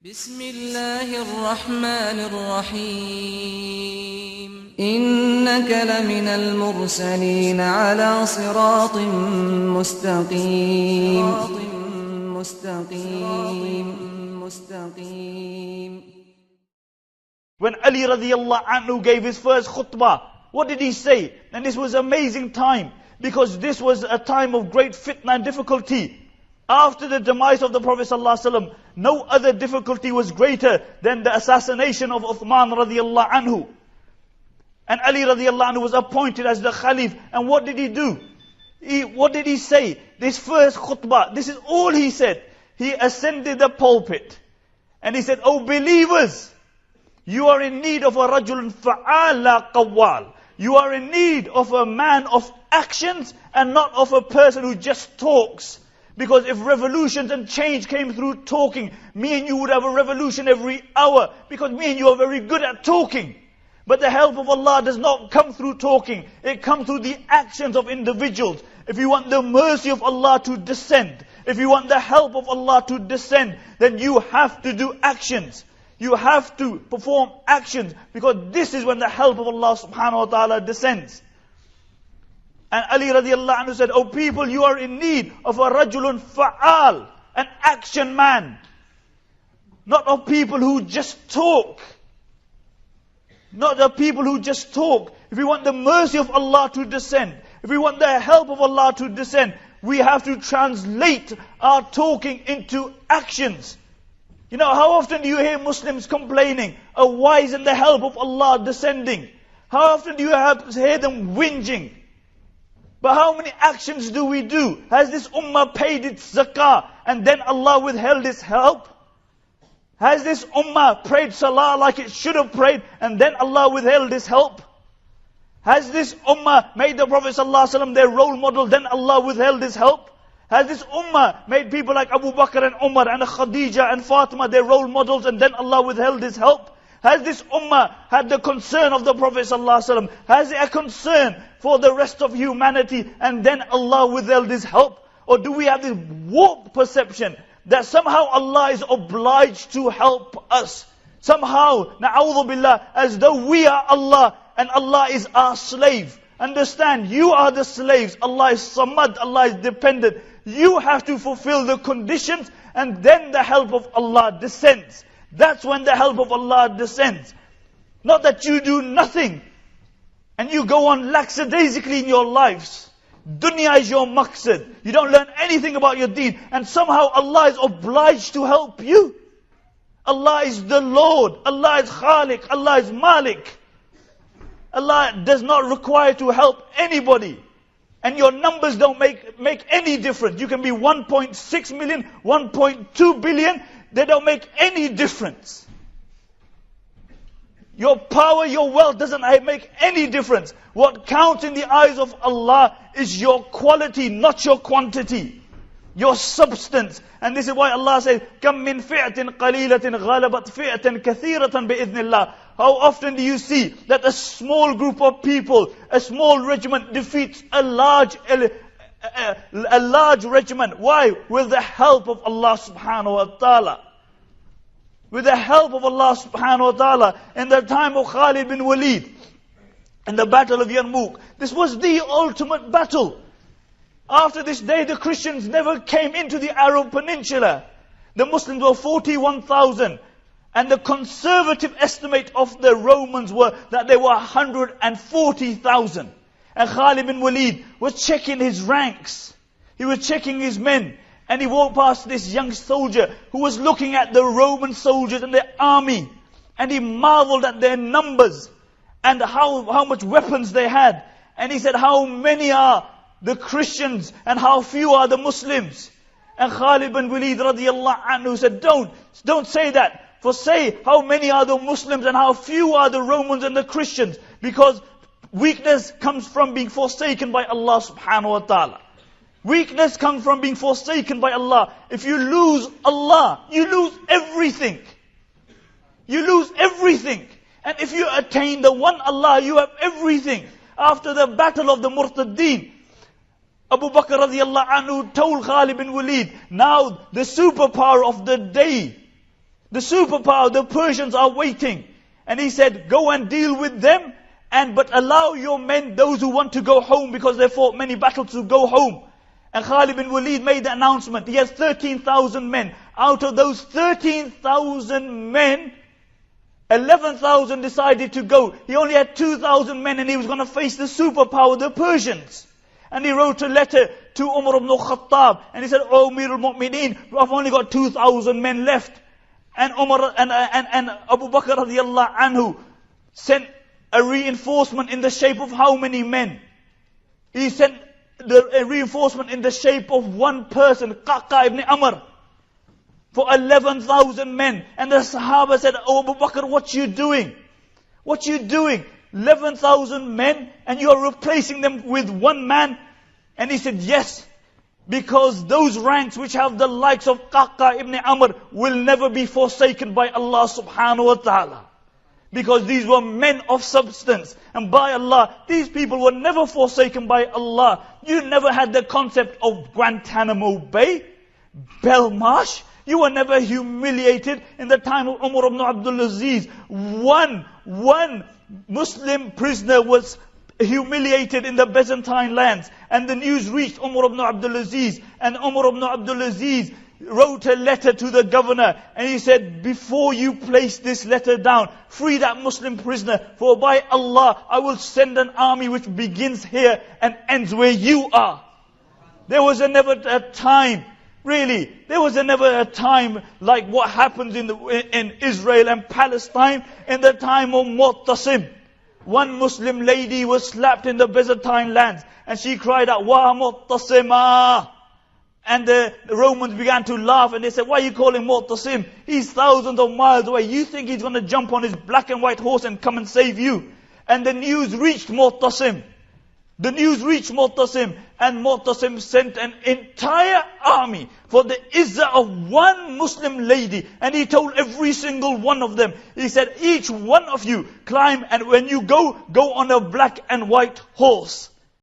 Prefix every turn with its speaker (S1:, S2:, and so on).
S1: بسم الله الرحمن الرحيم إنك لمن المرسلين على صراط مستقيم.
S2: When Ali radiallahu anhu gave his first khutbah, what did he say? And this was an amazing time, because this was a time of great fitna and difficulty. After the demise of the Prophet ﷺ, no other difficulty was greater than the assassination of Uthman radiallahu anhu. And Ali radiallahu anhu was appointed as the Khalif. And what did he do? What did he say? This first khutbah, this is all he said. He ascended the pulpit. And he said, "O believers, you are in need of a rajul fa'al la qawwal. You are in need of a man of actions and not of a person who just talks. Because if revolutions and change came through talking, me and you would have a revolution every hour, because me and you are very good at talking. But the help of Allah does not come through talking. It comes through the actions of individuals. If you want the mercy of Allah to descend, if you want the help of Allah to descend, then you have to do actions. You have to perform actions, because this is when the help of Allah subhanahu wa ta'ala descends." And Ali radiallahu anhu said, "O people, you are in need of a rajulun fa'al, an action man. Not of people who just talk. Not of people who just talk. If we want the mercy of Allah to descend, if we want the help of Allah to descend, we have to translate our talking into actions." You know, how often do you hear Muslims complaining, "Oh, why isn't the help of Allah descending?" How often do you hear them whinging? But how many actions do we do? Has this ummah paid its zakah and then Allah withheld its help? Has this ummah prayed salah like it should have prayed and then Allah withheld His help? Has this ummah made the Prophet ﷺ their role model, then Allah withheld His help? Has this ummah made people like Abu Bakr and Umar and Khadija and Fatima their role models and then Allah withheld His help? Has this ummah had the concern of the Prophet ﷺ? Has it a concern for the rest of humanity and then Allah withheld His help? Or do we have this warped perception that somehow Allah is obliged to help us? Somehow, na'udhu billah, as though we are Allah and Allah is our slave. Understand, you are the slaves. Allah is samad, Allah is dependent. You have to fulfill the conditions and then the help of Allah descends. That's when the help of Allah descends. Not that you do nothing and you go on lackadaisically in your lives. Dunya is your maqsad. You don't learn anything about your deen, and somehow Allah is obliged to help you. Allah is the Lord. Allah is Khaliq. Allah is Malik. Allah does not require to help anybody. And your numbers don't make any difference. You can be 1.6 million, 1.2 billion. They don't make any difference. Your power, your wealth doesn't make any difference. What counts in the eyes of Allah is your quality, not your quantity. Your substance. And this is why Allah says, كَم مِّن فِئَةٍ قَلِيلَةٍ غَلَبَتْ فِئَةً كَثِيرَةً بِإِذْنِ اللَّهِ. How often do you see that a small group of people, a small regiment defeats a large regiment? Why? With the help of Allah subhanahu wa ta'ala. With the help of Allah subhanahu wa ta'ala. In the time of Khalid bin Walid, in the battle of Yarmouk, this was the ultimate battle. After this day, the Christians never came into the Arab Peninsula. The Muslims were 41,000. And the conservative estimate of the Romans were that they were 140,000. And Khalid bin Walid was checking his ranks. He was checking his men. And he walked past this young soldier who was looking at the Roman soldiers and their army. And he marveled at their numbers and how much weapons they had. And he said, "How many are the Christians and how few are the Muslims?" And Khalid bin Walid radiallahu anhu said, Don't say that. For say, how many are the Muslims and how few are the Romans and the Christians? Because weakness comes from being forsaken by Allah subhanahu wa ta'ala. Weakness comes from being forsaken by Allah. If you lose Allah, you lose everything. You lose everything. And if you attain the one Allah, you have everything. After the battle of the Murtaddeen, Abu Bakr radiallahu anhu told Khalid bin Walid, now the superpower of the day The superpower, the Persians are waiting. And he said, go and deal with them, but allow your men, those who want to go home, because they fought many battles, to go home. And Khalid bin Walid made the announcement. He has 13,000 men. Out of those 13,000 men, 11,000 decided to go. He only had 2,000 men, and he was going to face the superpower, the Persians. And he wrote a letter to Umar ibn Khattab, and he said, "Oh Amir al-Mu'mineen, I've only got 2,000 men left." And Umar and Abu Bakr radiallahu anhu sent a reinforcement in the shape of how many men? He sent a reinforcement in the shape of one person, Qaqa ibn Amr, for 11,000 men. And the Sahaba said, "Oh Abu Bakr, what you doing? What you doing? 11,000 men, and you are replacing them with one man?" And he said, "Yes, because those ranks which have the likes of Qaqa ibn Amr will never be forsaken by Allah subhanahu wa ta'ala. Because these were men of substance. And by Allah, these people were never forsaken by Allah. You never had the concept of Guantanamo Bay, Belmarsh. You were never humiliated in the time of Umar ibn Abdul Aziz. One Muslim prisoner was humiliated in the Byzantine lands. And the news reached Umar ibn Abdul Aziz. And Umar ibn Abdul Aziz wrote a letter to the governor. And he said, "Before you place this letter down, free that Muslim prisoner. For by Allah, I will send an army which begins here and ends where you are." There was never a time, really, there was never a time like what happens in Israel and Palestine in the time of Mu'tasim. One Muslim lady was slapped in the Byzantine lands, and she cried out, "Wa Mu'tasima!" And the Romans began to laugh, and they said, "Why are you calling Mu'tasim? He's thousands of miles away. You think he's going to jump on his black and white horse and come and save you?" And the news reached Mu'tasim. The news reached Mu'tasim, and Mu'tasim sent an entire army for the izzah of one Muslim lady. And he told every single one of them, he said, "Each one of you climb, and when you go on a black and white horse."